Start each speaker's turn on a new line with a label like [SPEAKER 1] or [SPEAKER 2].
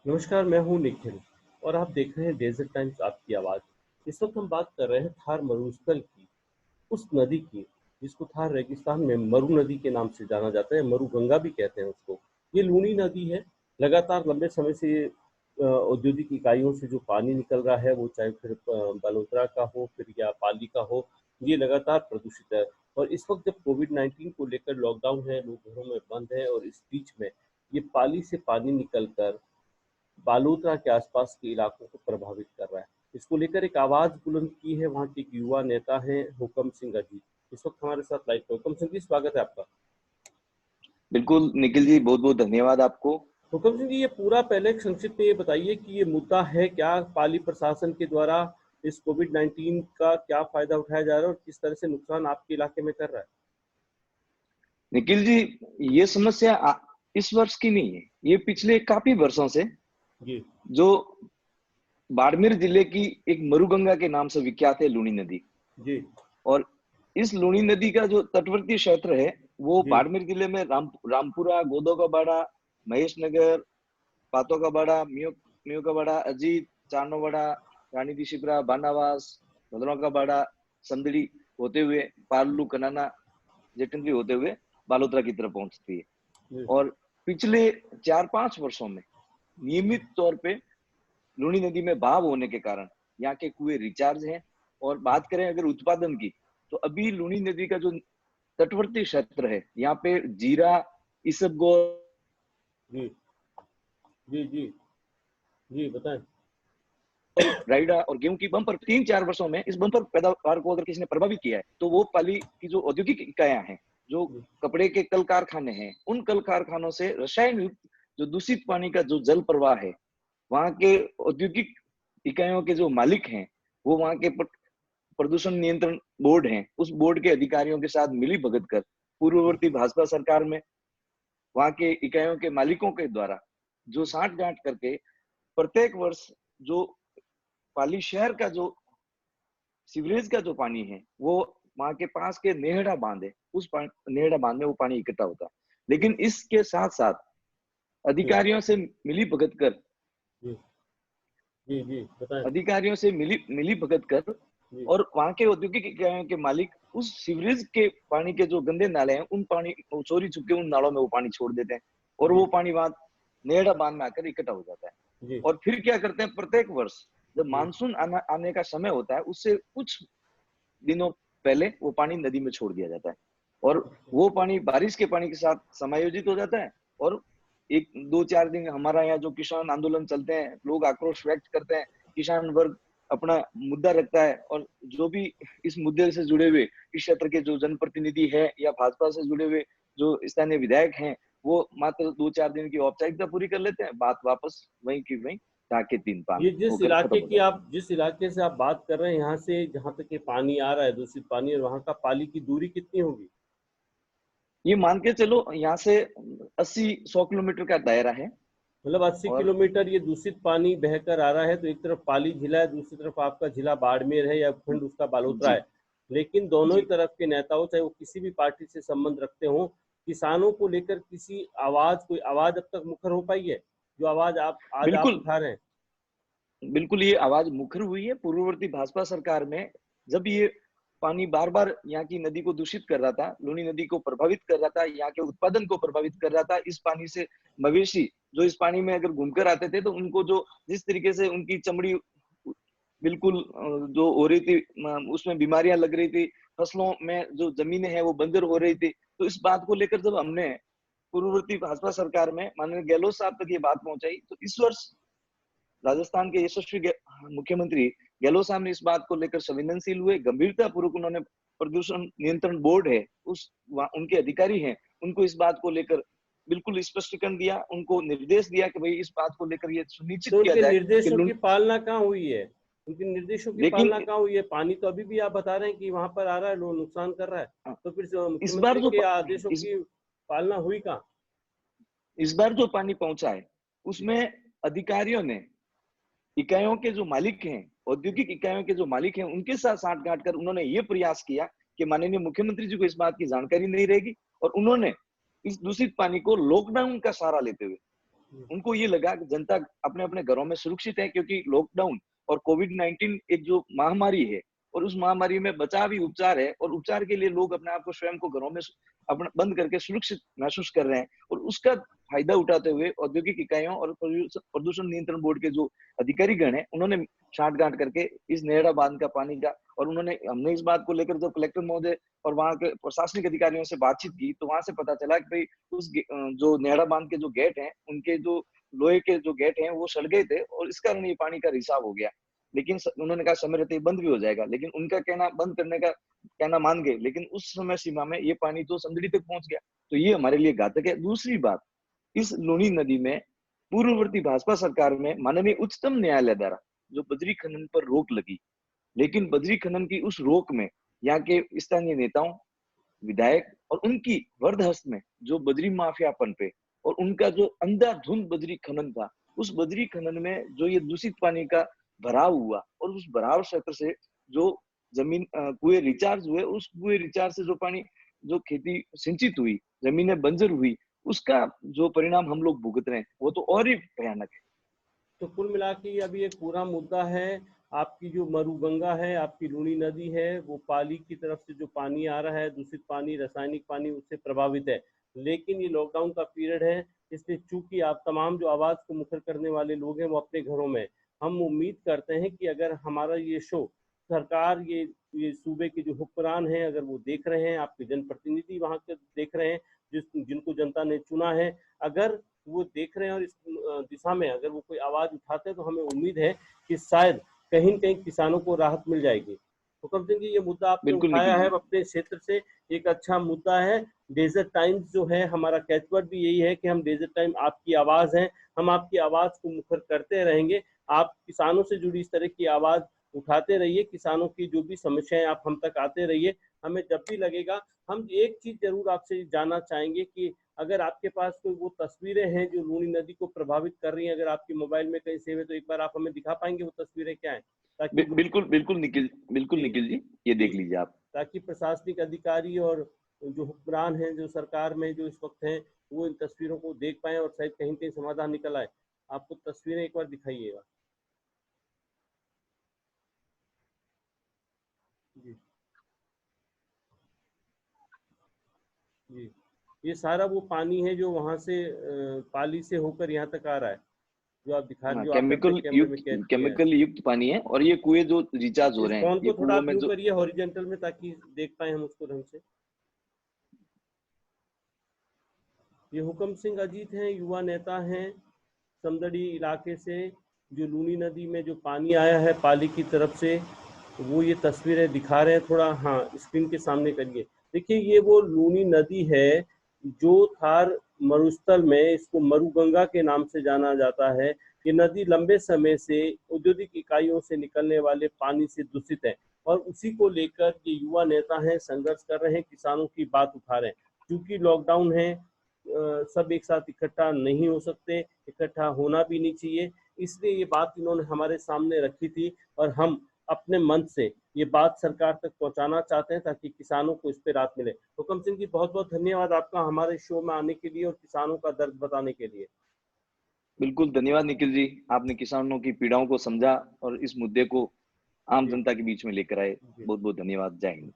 [SPEAKER 1] नमस्कार, मैं हूँ निखिल और आप देख रहे हैं डेज़र्ट टाइम्स आपकी आवाज़। इस वक्त हम बात कर रहे हैं थार मरुस्थल की, उस नदी की जिसको थार रेगिस्तान में मरु नदी के नाम से जाना जाता है, मरु गंगा भी कहते हैं उसको। ये लूनी नदी है, लगातार लंबे समय से औद्योगिक इकाइयों से जो पानी निकल रहा है वो चाहे फिर बालोतरा का हो फिर या पाली का हो, ये लगातार प्रदूषित है। और इस वक्त जब कोविड-19 को लेकर लॉकडाउन है, लोग घरों में बंद हैं और इस बीच में ये पाली से पानी निकल कर बालोतरा के आसपास के इलाकों को प्रभावित कर रहा है। इसको लेकर एक आवाज़ बुलंद की है वहाँ के एक युवा नेता हैं हुकम सिंह अजीत। इस वक्त हमारे साथ लाइव पे हुकम सिंह जी, स्वागत है आपका।
[SPEAKER 2] बिल्कुल निखिल जी, बहुत बहुत धन्यवाद आपको।
[SPEAKER 1] हुकम सिंह जी, ये पूरा पहले संक्षिप्त में ये बताइए कि ये मुद्दा है क्या, पाली प्रशासन के द्वारा इस कोविड-19 का क्या फ़ायदा उठाया जा रहा है और किस तरह से नुकसान आपके इलाके में कर रहा है?
[SPEAKER 2] निखिल जी, ये समस्या इस वर्ष की नहीं है, ये पिछले काफी वर्षों से
[SPEAKER 1] जी,
[SPEAKER 2] जो बाड़मेर जिले की एक मरुगंगा के नाम से विख्यात है लूनी नदी।
[SPEAKER 1] जी,
[SPEAKER 2] और इस लूनी नदी का जो तटवर्ती क्षेत्र है वो
[SPEAKER 1] जी,
[SPEAKER 2] बाड़मेर जिले में रामपुरा, गोदो का बाड़ा, महेश नगर, पातो का बाड़ा, मियो का बाड़ा, अजीत, चारनो बाड़ा, रानी दी शिप्रा, बानावास, भद्रों का बाड़ा, संदड़ी होते हुए पार्लू, कनाना, जेठंदरी होते हुए बालोतरा की तरफ पहुंचती है।
[SPEAKER 1] जी,
[SPEAKER 2] और पिछले 4-5 वर्षों में नियमित तौर पे लूनी नदी में बहाव होने के कारण यहाँ के कुएं रिचार्ज हैं। और बात करें अगर उत्पादन की, तो अभी लूनी नदी का जो तटवर्ती क्षेत्र है, यहाँ पे जीरा, इसबगोल,
[SPEAKER 1] जी, जी, जी, जी, बताएँ।
[SPEAKER 2] राइडा और गेहूं की बम्पर 3-4 वर्षों में इस बम्पर पैदावार को अगर किसी ने प्रभावित किया है, तो वो पाली की जो औद्योगिक इकाइयां हैं, जो
[SPEAKER 1] जी,
[SPEAKER 2] कपड़े के कल कारखाने हैं, उन कल कारखानों से रसायन युक्त जो दूषित पानी का जो जल प्रवाह है, वहां के औद्योगिक इकाइयों के जो मालिक हैं, वो वहां के प्रदूषण नियंत्रण बोर्ड हैं, उस बोर्ड के अधिकारियों के साथ मिली भगत कर पूर्ववर्ती भाजपा सरकार में वहां के इकाइयों के मालिकों के द्वारा जो साठ गांठ करके प्रत्येक वर्ष जो पाली शहर का जो सीवरेज का जो पानी है वो वहां के पास के नेहड़ा बांध है, उस नेहड़ा बांध में वो पानी इकट्ठा होता है।
[SPEAKER 1] जी,
[SPEAKER 2] लेकिन इसके साथ साथ
[SPEAKER 1] जी,
[SPEAKER 2] अधिकारियों से मिली भगत कर
[SPEAKER 1] जी, जी, जी, बताएँ।
[SPEAKER 2] अधिकारियों से मिली भगत कर
[SPEAKER 1] जी,
[SPEAKER 2] और वहां के औद्योगिक इकाइयों के मालिक उस सीवरेज के पानी के जो गंदे नाले हैं, उन पानी चोरी छुपके उन नालों में वो पानी छोड़ देते हैं और वो
[SPEAKER 1] जी,
[SPEAKER 2] पानी वहां नेहड़ा बांध में आकर इकट्ठा हो जाता है।
[SPEAKER 1] जी,
[SPEAKER 2] और फिर क्या करते हैं, प्रत्येक वर्ष जब
[SPEAKER 1] जी,
[SPEAKER 2] मानसून आने का समय होता है, उससे कुछ दिनों पहले वो पानी नदी में छोड़ दिया जाता है और वो पानी बारिश के पानी के साथ समायोजित हो जाता है। और एक 2-4 दिन हमारा यहाँ जो किसान आंदोलन चलते हैं, लोग आक्रोश व्यक्त करते हैं, किसान वर्ग अपना मुद्दा रखता है और जो भी इस मुद्दे से जुड़े हुए इस क्षेत्र के जो जनप्रतिनिधि है या भाजपा से जुड़े हुए जो स्थानीय विधायक हैं, वो मात्र 2-4 दिन की औपचारिकता पूरी कर लेते हैं, बात वापस वहीं की वहीं ढाके तीन पान
[SPEAKER 1] ये जिस
[SPEAKER 2] होकर खत्म
[SPEAKER 1] इलाके
[SPEAKER 2] हो
[SPEAKER 1] की
[SPEAKER 2] जाती है।
[SPEAKER 1] आप जिस इलाके से आप बात कर रहे हैं यहाँ से जहाँ तक ये पानी आ रहा है दूषित पानी और वहाँ का पाली की दूरी कितनी होगी?
[SPEAKER 2] ये मान के चलो यहाँ से 80-100 किलोमीटर का दायरा है।
[SPEAKER 1] मतलब 80
[SPEAKER 2] और
[SPEAKER 1] किलोमीटर ये दूषित पानी बहकर आ रहा है तो एक तरफ पाली जिला है, दूसरी तरफ आपका जिला बाड़मेर है या उपखंड उसका बालोतरा
[SPEAKER 2] जी
[SPEAKER 1] है। लेकिन दोनों ही
[SPEAKER 2] जी
[SPEAKER 1] तरफ के नेताओं चाहे वो किसी भी पार्टी से संबंध रखते हों, किसानों को लेकर किसी कोई आवाज़ अब तक मुखर हो पाई है? जो आवाज़ आप आज आप
[SPEAKER 2] बिल्कुल
[SPEAKER 1] उठा रहे हैं?
[SPEAKER 2] बिल्कुल, ये आवाज मुखर हुई है पूर्ववर्ती भाजपा सरकार में। जब ये पानी बार बार यहाँ की नदी को दूषित कर रहा था, लूनी नदी को प्रभावित कर रहा था, यहाँ के उत्पादन को प्रभावित कर रहा था, इस पानी से मवेशी जो इस पानी में अगर घूमकर आते थे तो उनको जो जिस तरीके से उनकी चमड़ी बिल्कुल जो हो रही थी, उसमें बीमारियां लग रही थी, फसलों में जो जमीनें हैं वो बंजर हो रही थी। तो इस बात को लेकर जब हमने पूर्ववर्ती भाजपा सरकार में माननीय गहलोत साहब तक ये बात पहुंचाई, तो इस वर्ष राजस्थान के यशस्वी मुख्यमंत्री गहलोत साहब ने इस बात को लेकर संवेदनशील हुए, गंभीरता पूर्वक उन्होंने प्रदूषण नियंत्रण बोर्ड है, उनके अधिकारी हैं, उनको इस बात को लेकर बिल्कुल स्पष्टीकरण दिया, उनको निर्देश दिया कि भाई इस बात को लेकर ये सुनिश्चित
[SPEAKER 1] तो
[SPEAKER 2] किया
[SPEAKER 1] उनके
[SPEAKER 2] जाए कि
[SPEAKER 1] निर्देशों की पालना कहाँ हुई है? उनके निर्देशों की
[SPEAKER 2] लेकिन
[SPEAKER 1] पालना कहाँ हुई है? पानी तो अभी भी आप बता रहे हैं कि वहाँ पर आ रहा है, लो नुकसान कर रहा है। तो फिर जो
[SPEAKER 2] इस बार
[SPEAKER 1] मुख्यमंत्री
[SPEAKER 2] जो
[SPEAKER 1] के आदेशों
[SPEAKER 2] इस
[SPEAKER 1] की पालना हुई कहाँ?
[SPEAKER 2] इस बार जो पानी पहुंचा है उसमें अधिकारियों ने इकाइयों के जो मालिक हैं, औद्योगिक इकाइयों के जो मालिक हैं, उनके साथ साठ-गांठ कर उन्होंने ये प्रयास किया कि माननीय मुख्यमंत्री जी को इस बात की जानकारी नहीं रहेगी और उन्होंने इस दूषित पानी को लॉकडाउन का सहारा लेते हुए उनको ये लगा कि जनता अपने अपने घरों में सुरक्षित है, क्योंकि लॉकडाउन और कोविड-19 एक जो महामारी है और उस महामारी में बचाव ही उपचार है, और उपचार के लिए लोग अपने आप को स्वयं को घरों में अपना बंद करके सुरक्षित महसूस कर रहे हैं। और उसका फायदा उठाते हुए औद्योगिक इकाइयों और प्रदूषण नियंत्रण बोर्ड के जो अधिकारी गण हैं, उन्होंने छांट-गांठ करके इस नेहरा बांध का पानी का, और हमने इस बात को लेकर जब कलेक्टर महोदय और वहाँ के प्रशासनिक अधिकारियों से बातचीत की, तो वहां से पता चला कि भाई जो नेहरा बांध के जो गेट हैं, उनके जो लोहे के जो गेट हैं वो सड़ गए थे, और इस कारण ये पानी का रिसाव हो गया। लेकिन उन्होंने कहा समय रहते ही बंद भी हो जाएगा, लेकिन उनका कहना बंद करने का कहना मान गए, लेकिन उस समय सीमा में ये पानी तो समझड़ी तक पहुंच गया, तो ये हमारे लिए घातक है। दूसरी बात, इस लूनी नदी में पूर्ववर्ती भाजपा सरकार में माननीय उच्चतम न्यायालय द्वारा जो बजरी खनन पर रोक लगी, लेकिन बजरी खनन की उस रोक में यहाँ के स्थानीय नेताओं, विधायक और उनकी वरदहस्त में जो बजरी माफिया पनपे और उनका जो अंधाधुंध बजरी खनन था, उस बजरी खनन में जो ये दूषित पानी का भराव हुआ, और उस भराव क्षेत्र से जो जमीन कुएं रिचार्ज हुए, उस कुएं रिचार्ज से जो पानी, जो खेती सिंचित हुई, जमीनें बंजर हुई, उसका जो परिणाम हम लोग भुगत रहे हैं वो तो और ही भयानक है।
[SPEAKER 1] तो कुल मिला के अभी एक पूरा मुद्दा है, आपकी जो मरुगंगा है, आपकी लूनी नदी है, वो पाली की तरफ से जो पानी आ रहा है, दूषित पानी, रासायनिक पानी, उससे प्रभावित है। लेकिन ये लॉकडाउन का पीरियड है, इसलिए चूंकि आप तमाम जो आवाज़ को मुखर करने वाले लोग हैं वो अपने घरों में, हम उम्मीद करते हैं कि अगर हमारा ये शो सरकार, ये सूबे के जो हुक्मरान हैं, अगर वो देख रहे हैं, आपके जनप्रतिनिधि वहाँ के देख रहे हैं, जिनको जनता ने चुना है, अगर वो देख रहे हैं और इस दिशा में अगर वो कोई आवाज उठाते हैं, तो हमें उम्मीद है कि शायद कहीं न कहीं किसानों को राहत मिल जाएगी। हुकम सिंह जी, ये मुद्दा आपने
[SPEAKER 2] बिल्कुल
[SPEAKER 1] उठाया
[SPEAKER 2] निखिल
[SPEAKER 1] है
[SPEAKER 2] जी।
[SPEAKER 1] अपने क्षेत्र से, एक अच्छा मुद्दा है। डेजर्ट टाइम्स जो है, हमारा कैचवर्ड भी यही है कि हम डेजर्ट टाइम आपकी आवाज़ हैं, हम आपकी आवाज़ को मुखर करते रहेंगे। आप किसानों से जुड़ी इस तरह की आवाज़ उठाते रहिए, किसानों की जो भी समस्याएं आप हम तक आते रहिए। हमें जब भी लगेगा, हम एक चीज़ ज़रूर आपसे जानना चाहेंगे कि अगर आपके पास कोई वो तस्वीरें हैं जो लूनी नदी को प्रभावित कर रही हैं, अगर आपके मोबाइल में कहीं सेव है, तो एक बार आप हमें दिखा पाएंगे वो तस्वीरें क्या हैं, ताकि जो
[SPEAKER 2] बिल्कुल बिल्कुल
[SPEAKER 1] जी
[SPEAKER 2] निखिल जी, ये
[SPEAKER 1] जी
[SPEAKER 2] देख लीजिए आप।
[SPEAKER 1] ताकि प्रशासनिक अधिकारी और जो हुक्मरान हैं, जो सरकार में जो इस वक्त हैं, वो इन तस्वीरों को देख पाएं और शायद कहीं कहीं समाधान निकल आए। आपको तस्वीरें एक बार दिखाइएगा। जी जी, ये सारा वो पानी है जो वहां से पाली से होकर यहाँ तक आ रहा है, जो आप दिखा रहे,
[SPEAKER 2] हाँ,
[SPEAKER 1] जो आपने अपने कैमरे में कैद किया है।
[SPEAKER 2] केमिकल युक्त पानी है, और ये कुएं जो रिचार्ज हो
[SPEAKER 1] इस
[SPEAKER 2] रहे हैं,
[SPEAKER 1] फोन
[SPEAKER 2] ये
[SPEAKER 1] को थोड़ा
[SPEAKER 2] कुओं
[SPEAKER 1] आप
[SPEAKER 2] में
[SPEAKER 1] यूं
[SPEAKER 2] जो
[SPEAKER 1] करिए हॉरिजेंटल में, ताकि देख पाए हम उसको ढंग से। ये हुकम सिंह अजीत हैं, युवा नेता हैं, समदड़ी इलाके से, जो लूनी नदी में जो पानी आया है पाली की तरफ से, वो ये तस्वीरें दिखा रहे हैं। थोड़ा हाँ स्क्रीन के सामने करिए। देखिए, ये वो लूनी नदी है जो थार मरुस्थल में, इसको मरुगंगा के नाम से जाना जाता है। ये नदी लंबे समय से औद्योगिक इकाइयों से निकलने वाले पानी से दूषित है, और उसी को लेकर ये युवा नेता हैं, संघर्ष कर रहे हैं, किसानों की बात उठा रहे हैं। क्योंकि लॉकडाउन है, सब एक साथ इकट्ठा नहीं हो सकते, इकट्ठा होना भी नहीं चाहिए, इसलिए ये बात इन्होंने हमारे सामने रखी थी, और हम अपने मन से ये बात सरकार तक पहुंचाना चाहते हैं, ताकि किसानों को इस पे राहत मिले। हुकम सिंह जी, बहुत बहुत धन्यवाद आपका हमारे शो में आने के लिए और किसानों का दर्द बताने के लिए।
[SPEAKER 2] बिल्कुल धन्यवाद निखिल जी, आपने किसानों की पीड़ाओं को समझा और इस मुद्दे को आम
[SPEAKER 1] जी
[SPEAKER 2] जनता के बीच में लेकर आए।
[SPEAKER 1] जी।
[SPEAKER 2] बहुत बहुत धन्यवाद। जय हिंद।